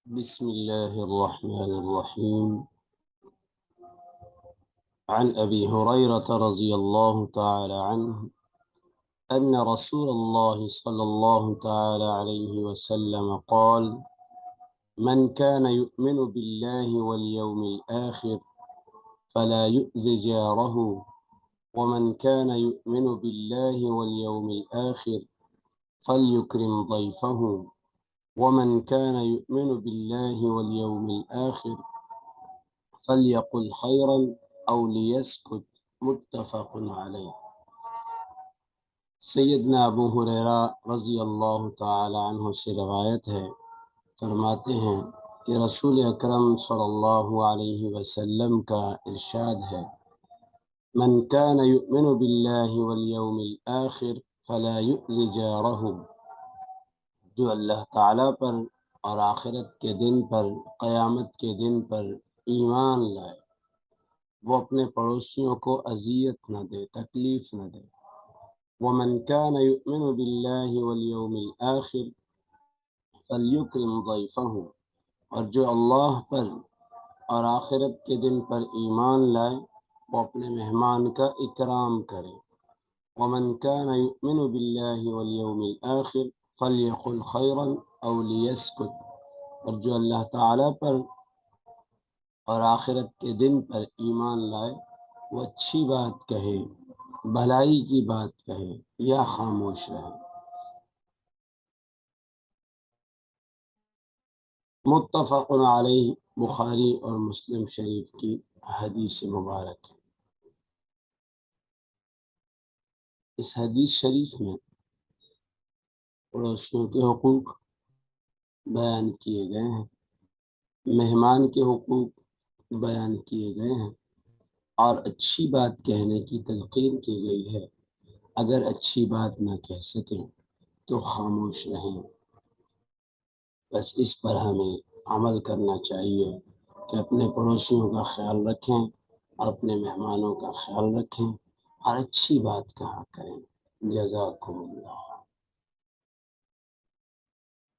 بسم الله الرحمن الرحيم. عن أبي هريرة رضي الله تعالى عنه أن رسول الله صلى الله تعالى عليه وسلم قال: من كان يؤمن بالله واليوم الآخر فلا يؤذ جاره، ومن كان يؤمن بالله واليوم الآخر فليكرم ضيفه، ومن كان يؤمن بالله واليوم الآخر فليقل خيرا أو ليسكت. متفق علیہ۔ سیدنا ابو ہریرہ رضی اللہ تعالی عنہ سے روایت ہے، فرماتے ہیں کہ رسول اکرم صلی اللہ علیہ وسلم کا ارشاد ہے: من كان يؤمن بالله واليوم الآخر فلا يؤذي جاره، جو اللہ تعالیٰ پر اور آخرت کے دن پر، قیامت کے دن پر ایمان لائے، وہ اپنے پڑوسیوں کو اذیت نہ دے، تکلیف نہ دے۔ وَمَنْ كَانَ يُؤْمِنُ بِاللَّهِ وَالْيَوْمِ الْآخِرِ فَلْيُكْرِمْ ضَيْفَهُ، اور جو اللہ پر اور آخرت کے دن پر ایمان لائے وہ اپنے مہمان کا اکرام کرے۔ وَمَنْ كَانَ يُؤْمِنُ بِاللَّهِ وَالْيَوْمِ الْآخِرِ فَلْيَقُلْ خَيْرًا أَوْ لِيَسْكُتْ، اور جو اللہ تعالیٰ پر اور آخرت کے دن پر ایمان لائے وہ اچھی بات کہے، بھلائی کی بات کہے یا خاموش رہے۔ متفق علیہ، بخاری اور مسلم شریف کی حدیث مبارک ہے۔ اس حدیث شریف میں پڑوسیوں کے حقوق بیان کیے گئے ہیں، مہمان کے حقوق بیان کیے گئے ہیں، اور اچھی بات کہنے کی تلقین کی گئی ہے۔ اگر اچھی بات نہ کہہ سکیں تو خاموش رہیں۔ بس اس پر ہمیں عمل کرنا چاہیے کہ اپنے پڑوسیوں کا خیال رکھیں اور اپنے مہمانوں کا خیال رکھیں اور اچھی بات کہا کریں۔ جزاکم اللہ۔